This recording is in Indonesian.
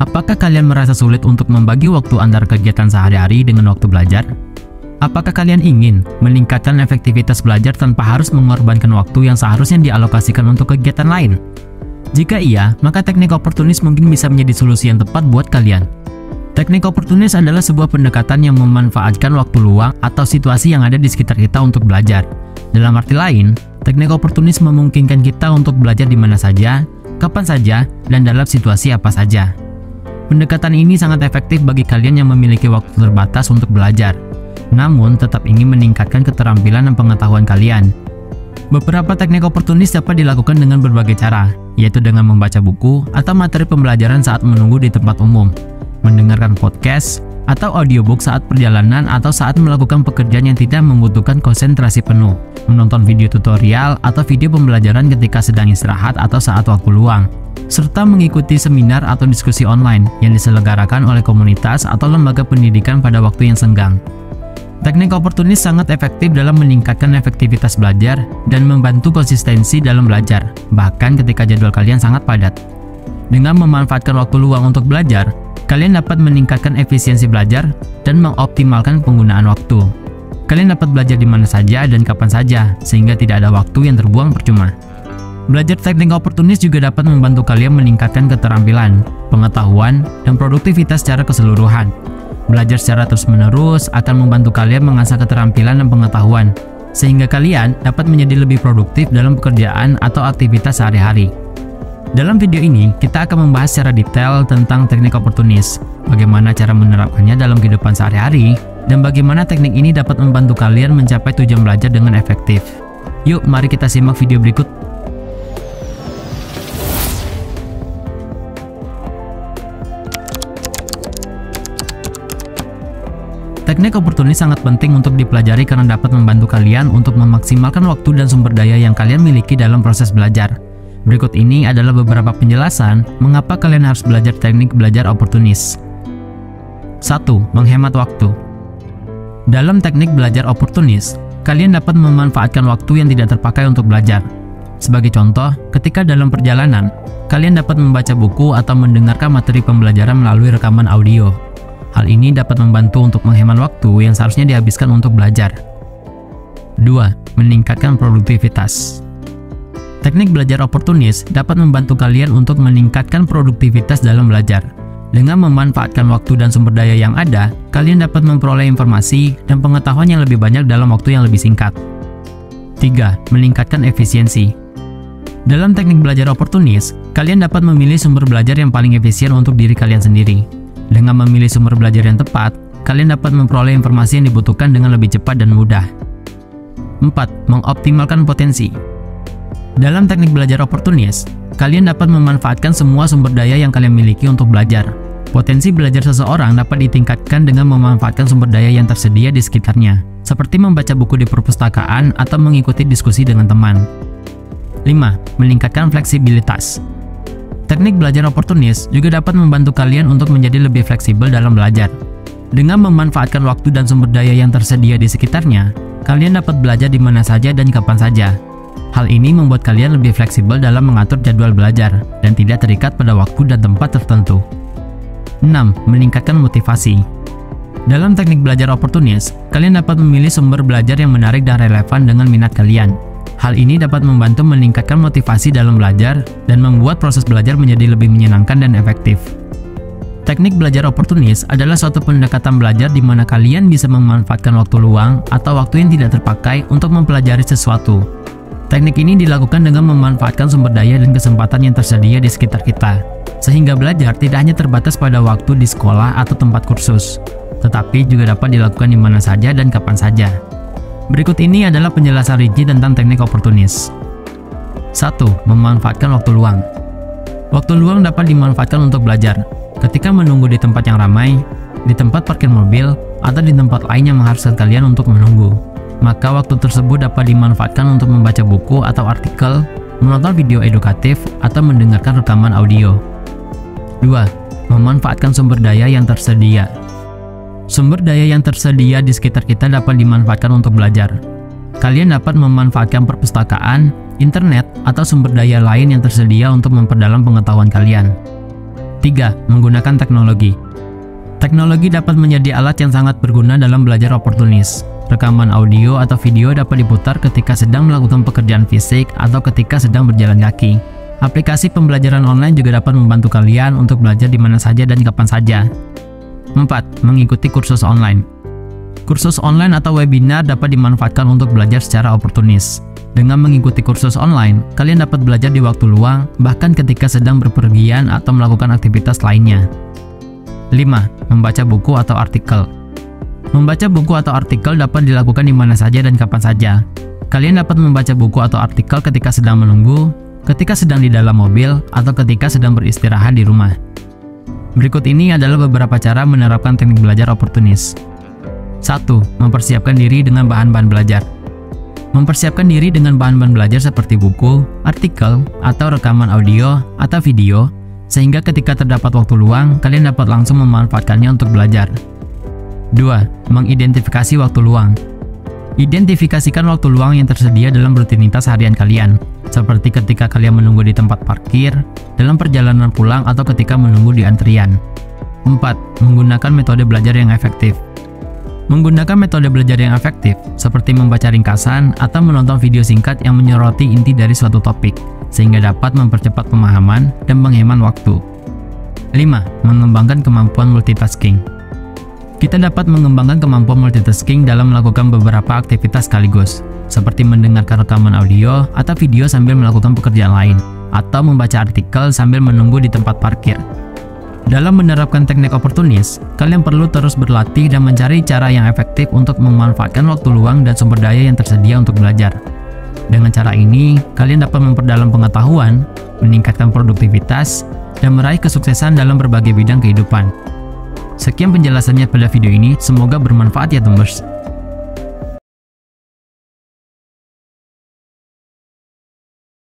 Apakah kalian merasa sulit untuk membagi waktu antara kegiatan sehari-hari dengan waktu belajar? Apakah kalian ingin meningkatkan efektivitas belajar tanpa harus mengorbankan waktu yang seharusnya dialokasikan untuk kegiatan lain? Jika iya, maka teknik oportunis mungkin bisa menjadi solusi yang tepat buat kalian. Teknik oportunis adalah sebuah pendekatan yang memanfaatkan waktu luang atau situasi yang ada di sekitar kita untuk belajar. Dalam arti lain, teknik oportunis memungkinkan kita untuk belajar di mana saja, kapan saja, dan dalam situasi apa saja. Pendekatan ini sangat efektif bagi kalian yang memiliki waktu terbatas untuk belajar, namun tetap ingin meningkatkan keterampilan dan pengetahuan kalian. Beberapa teknik oportunis dapat dilakukan dengan berbagai cara, yaitu dengan membaca buku atau materi pembelajaran saat menunggu di tempat umum, mendengarkan podcast, atau audiobook saat perjalanan atau saat melakukan pekerjaan yang tidak membutuhkan konsentrasi penuh, menonton video tutorial atau video pembelajaran ketika sedang istirahat atau saat waktu luang, serta mengikuti seminar atau diskusi online yang diselenggarakan oleh komunitas atau lembaga pendidikan pada waktu yang senggang. Teknik oportunis sangat efektif dalam meningkatkan efektivitas belajar dan membantu konsistensi dalam belajar, bahkan ketika jadwal kalian sangat padat. Dengan memanfaatkan waktu luang untuk belajar, kalian dapat meningkatkan efisiensi belajar dan mengoptimalkan penggunaan waktu. Kalian dapat belajar di mana saja dan kapan saja, sehingga tidak ada waktu yang terbuang percuma. Belajar teknik oportunis juga dapat membantu kalian meningkatkan keterampilan, pengetahuan, dan produktivitas secara keseluruhan. Belajar secara terus-menerus akan membantu kalian mengasah keterampilan dan pengetahuan, sehingga kalian dapat menjadi lebih produktif dalam pekerjaan atau aktivitas sehari-hari. Dalam video ini, kita akan membahas secara detail tentang teknik oportunis, bagaimana cara menerapkannya dalam kehidupan sehari-hari, dan bagaimana teknik ini dapat membantu kalian mencapai tujuan belajar dengan efektif. Yuk, mari kita simak video berikut. Teknik oportunis sangat penting untuk dipelajari karena dapat membantu kalian untuk memaksimalkan waktu dan sumber daya yang kalian miliki dalam proses belajar. Berikut ini adalah beberapa penjelasan mengapa kalian harus belajar teknik belajar oportunis. 1. Menghemat waktu. Dalam teknik belajar oportunis, kalian dapat memanfaatkan waktu yang tidak terpakai untuk belajar. Sebagai contoh, ketika dalam perjalanan, kalian dapat membaca buku atau mendengarkan materi pembelajaran melalui rekaman audio. Hal ini dapat membantu untuk menghemat waktu yang seharusnya dihabiskan untuk belajar. 2. Meningkatkan produktivitas. Teknik belajar oportunis dapat membantu kalian untuk meningkatkan produktivitas dalam belajar. Dengan memanfaatkan waktu dan sumber daya yang ada, kalian dapat memperoleh informasi dan pengetahuan yang lebih banyak dalam waktu yang lebih singkat. 3. Meningkatkan efisiensi. Dalam teknik belajar oportunis, kalian dapat memilih sumber belajar yang paling efisien untuk diri kalian sendiri. Dengan memilih sumber belajar yang tepat, kalian dapat memperoleh informasi yang dibutuhkan dengan lebih cepat dan mudah. 4. Mengoptimalkan potensi. Dalam teknik belajar oportunis, kalian dapat memanfaatkan semua sumber daya yang kalian miliki untuk belajar. Potensi belajar seseorang dapat ditingkatkan dengan memanfaatkan sumber daya yang tersedia di sekitarnya, seperti membaca buku di perpustakaan atau mengikuti diskusi dengan teman. 5. Meningkatkan fleksibilitas. Teknik belajar oportunis juga dapat membantu kalian untuk menjadi lebih fleksibel dalam belajar. Dengan memanfaatkan waktu dan sumber daya yang tersedia di sekitarnya, kalian dapat belajar di mana saja dan kapan saja. Hal ini membuat kalian lebih fleksibel dalam mengatur jadwal belajar dan tidak terikat pada waktu dan tempat tertentu. 6. Meningkatkan motivasi. Dalam teknik belajar oportunis, kalian dapat memilih sumber belajar yang menarik dan relevan dengan minat kalian. Hal ini dapat membantu meningkatkan motivasi dalam belajar dan membuat proses belajar menjadi lebih menyenangkan dan efektif. Teknik belajar oportunis adalah suatu pendekatan belajar di mana kalian bisa memanfaatkan waktu luang atau waktu yang tidak terpakai untuk mempelajari sesuatu. Teknik ini dilakukan dengan memanfaatkan sumber daya dan kesempatan yang tersedia di sekitar kita, sehingga belajar tidak hanya terbatas pada waktu di sekolah atau tempat kursus, tetapi juga dapat dilakukan di mana saja dan kapan saja. Berikut ini adalah penjelasan rinci tentang teknik oportunis. 1. Memanfaatkan waktu luang. Waktu luang dapat dimanfaatkan untuk belajar, ketika menunggu di tempat yang ramai, di tempat parkir mobil, atau di tempat lain yang mengharuskan kalian untuk menunggu. Maka waktu tersebut dapat dimanfaatkan untuk membaca buku atau artikel, menonton video edukatif, atau mendengarkan rekaman audio. 2. Memanfaatkan sumber daya yang tersedia. Sumber daya yang tersedia di sekitar kita dapat dimanfaatkan untuk belajar. Kalian dapat memanfaatkan perpustakaan, internet, atau sumber daya lain yang tersedia untuk memperdalam pengetahuan kalian. 3. Menggunakan teknologi. Teknologi dapat menjadi alat yang sangat berguna dalam belajar oportunis. Rekaman audio atau video dapat diputar ketika sedang melakukan pekerjaan fisik atau ketika sedang berjalan kaki. Aplikasi pembelajaran online juga dapat membantu kalian untuk belajar di mana saja dan kapan saja. 4. Mengikuti kursus online. Kursus online atau webinar dapat dimanfaatkan untuk belajar secara oportunis. Dengan mengikuti kursus online, kalian dapat belajar di waktu luang, bahkan ketika sedang berpergian atau melakukan aktivitas lainnya. 5. Membaca buku atau artikel. Membaca buku atau artikel dapat dilakukan di mana saja dan kapan saja. Kalian dapat membaca buku atau artikel ketika sedang menunggu, ketika sedang di dalam mobil, atau ketika sedang beristirahat di rumah. Berikut ini adalah beberapa cara menerapkan teknik belajar oportunis. 1. Mempersiapkan diri dengan bahan-bahan belajar. Mempersiapkan diri dengan bahan-bahan belajar seperti buku, artikel, atau rekaman audio atau video, sehingga ketika terdapat waktu luang, kalian dapat langsung memanfaatkannya untuk belajar. 2. Mengidentifikasi waktu luang. Identifikasikan waktu luang yang tersedia dalam rutinitas harian kalian, seperti ketika kalian menunggu di tempat parkir, dalam perjalanan pulang, atau ketika menunggu di antrian. 4. Menggunakan metode belajar yang efektif. Menggunakan metode belajar yang efektif, seperti membaca ringkasan atau menonton video singkat yang menyoroti inti dari suatu topik, sehingga dapat mempercepat pemahaman dan menghemat waktu. 5. Mengembangkan kemampuan multitasking. Kita dapat mengembangkan kemampuan multitasking dalam melakukan beberapa aktivitas sekaligus, seperti mendengarkan rekaman audio atau video sambil melakukan pekerjaan lain, atau membaca artikel sambil menunggu di tempat parkir. Dalam menerapkan teknik oportunis, kalian perlu terus berlatih dan mencari cara yang efektif untuk memanfaatkan waktu luang dan sumber daya yang tersedia untuk belajar. Dengan cara ini, kalian dapat memperdalam pengetahuan, meningkatkan produktivitas, dan meraih kesuksesan dalam berbagai bidang kehidupan. Sekian penjelasannya pada video ini, semoga bermanfaat ya Tumbers.